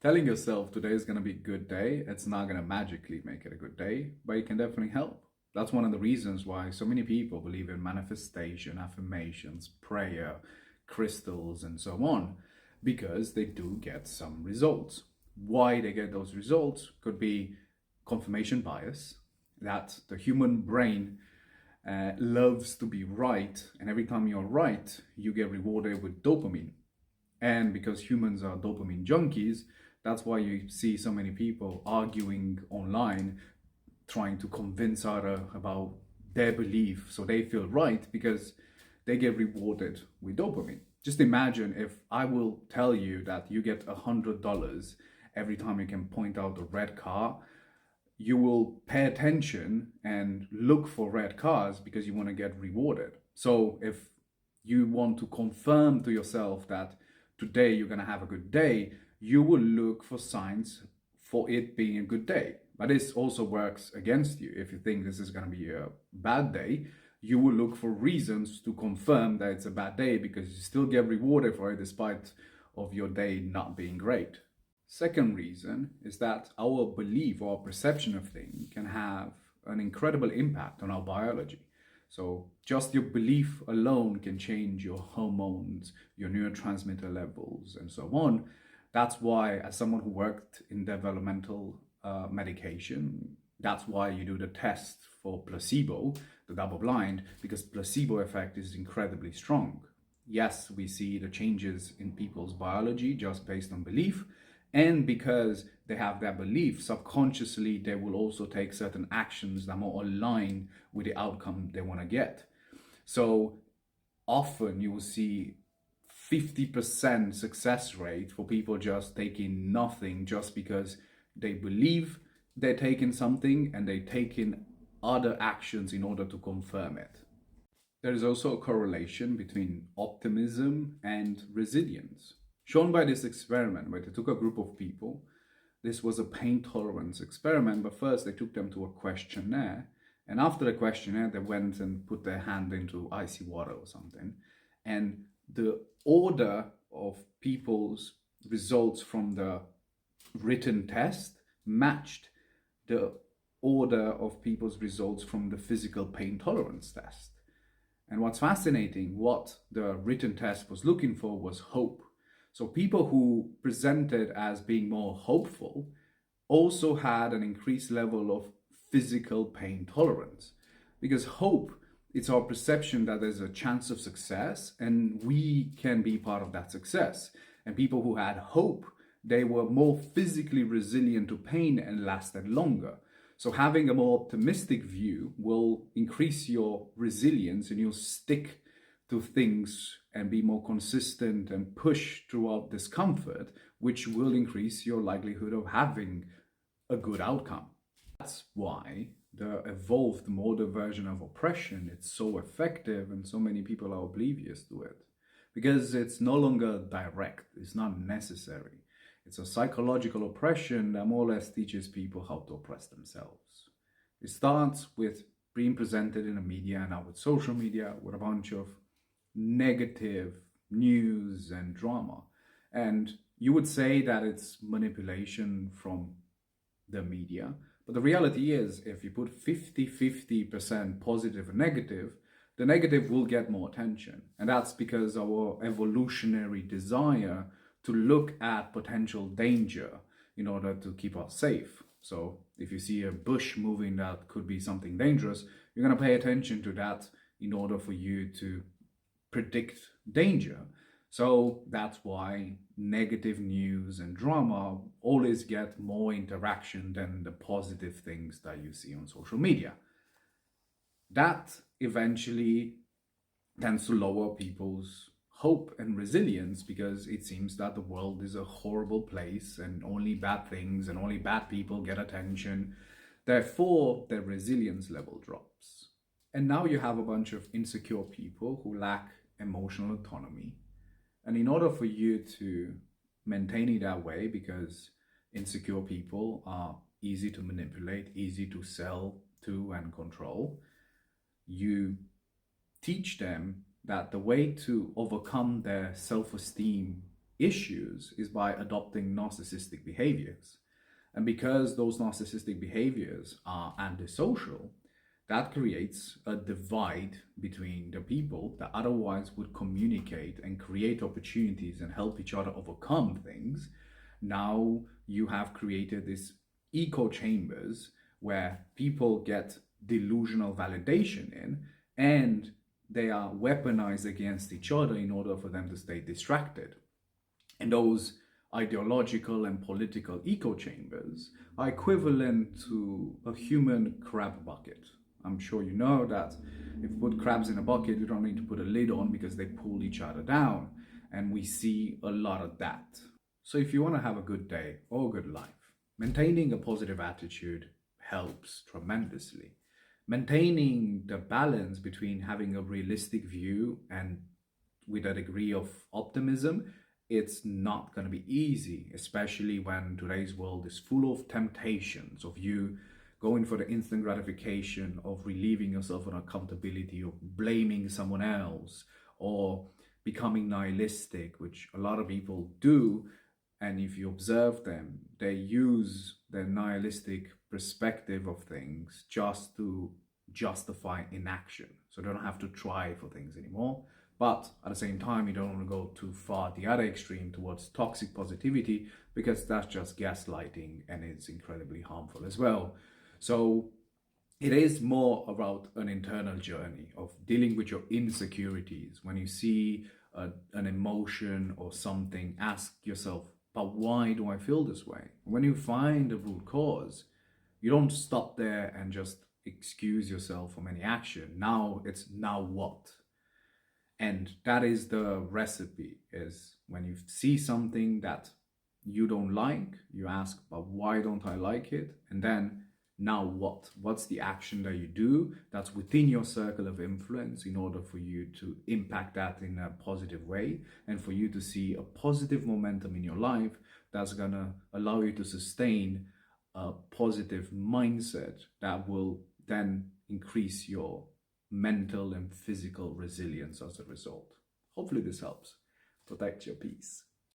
Telling yourself today is going to be a good day, it's not going to magically make it a good day, but it can definitely help. That's one of the reasons why so many people believe in manifestation, affirmations, prayer, crystals, and so on, because they do get some results. Why they get those results could be confirmation bias, that the human brain loves to be right, and every time you're right, you get rewarded with dopamine. And because humans are dopamine junkies, that's why you see so many people arguing online, trying to convince other about their belief so they feel right because they get rewarded with dopamine. Just imagine if I will tell you that you get $100 every time you can point out a red car, you will pay attention and look for red cars because you want to get rewarded. So if you want to confirm to yourself that today you're going to have a good day, you will look for signs for it being a good day. But this also works against you. If you think this is going to be a bad day, you will look for reasons to confirm that it's a bad day because you still get rewarded for it despite of your day not being great. Second reason is that our belief or perception of things can have an incredible impact on our biology. So just your belief alone can change your hormones, your neurotransmitter levels, and so on. That's why, as someone who worked in developmental medication, that's why you do the test for placebo, the double blind, because placebo effect is incredibly strong. Yes, we see the changes in people's biology just based on belief, and because they have that belief, subconsciously they will also take certain actions that are more aligned with the outcome they want to get. So often you will see 50% success rate for people just taking nothing just because they believe they're taking something and they take in other actions in order to confirm it. There is also a correlation between optimism and resilience, shown by this experiment where they took a group of people. This was a pain tolerance experiment, but first they took them to a questionnaire. And after the questionnaire, they went and put their hand into icy water or something. And the order of people's results from the written test matched the order of people's results from the physical pain tolerance test. And what's fascinating, what the written test was looking for was hope. So people who presented as being more hopeful also had an increased level of physical pain tolerance. Because hope, it's our perception that there's a chance of success and we can be part of that success. And people who had hope, they were more physically resilient to pain and lasted longer. So having a more optimistic view will increase your resilience and you'll stick to things and be more consistent and push throughout discomfort, which will increase your likelihood of having a good outcome. That's why the evolved modern version of oppression is so effective and so many people are oblivious to it. Because it's no longer direct, it's not necessary. It's a psychological oppression that more or less teaches people how to oppress themselves. It starts with being presented in the media and now with social media with a bunch of negative news and drama. And you would say that it's manipulation from the media. But the reality is, if you put 50-50% positive and negative, the negative will get more attention. And that's because our evolutionary desire to look at potential danger in order to keep us safe. So if you see a bush moving that could be something dangerous, you're going to pay attention to that in order for you to predict danger. So that's why negative news and drama always get more interaction than the positive things that you see on social media. That eventually tends to lower people's hope and resilience because it seems that the world is a horrible place and only bad things and only bad people get attention. Therefore, their resilience level drops. And now you have a bunch of insecure people who lack emotional autonomy. And in order for you to maintain it that way, because insecure people are easy to manipulate, easy to sell to and control, you teach them that the way to overcome their self-esteem issues is by adopting narcissistic behaviors. And because those narcissistic behaviors are antisocial, that creates a divide between the people that otherwise would communicate and create opportunities and help each other overcome things. Now you have created these echo chambers where people get delusional validation in, and they are weaponized against each other in order for them to stay distracted. And those ideological and political echo chambers are equivalent to a human crab bucket. I'm sure you know that if you put crabs in a bucket, you don't need to put a lid on because they pull each other down. And we see a lot of that. So if you want to have a good day or a good life, maintaining a positive attitude helps tremendously. Maintaining the balance between having a realistic view and with a degree of optimism, it's not going to be easy, especially when today's world is full of temptations of you going for the instant gratification of relieving yourself of accountability, or blaming someone else, or becoming nihilistic, which a lot of people do. And if you observe them, they use their nihilistic perspective of things just to justify inaction. So they don't have to try for things anymore. But at the same time, you don't want to go too far the other extreme towards toxic positivity, because that's just gaslighting and it's incredibly harmful as well. So it is more about an internal journey of dealing with your insecurities. When you see an emotion or something, ask yourself, but why do I feel this way? When you find the root cause, you don't stop there and just excuse yourself from any action. Now it's now what? And that is the recipe, is when you see something that you don't like, you ask, but why don't I like it? And then now what? What's the action that you do that's within your circle of influence in order for you to impact that in a positive way, and for you to see a positive momentum in your life that's gonna allow you to sustain a positive mindset that will then increase your mental and physical resilience as a result. Hopefully this helps. Protect your peace.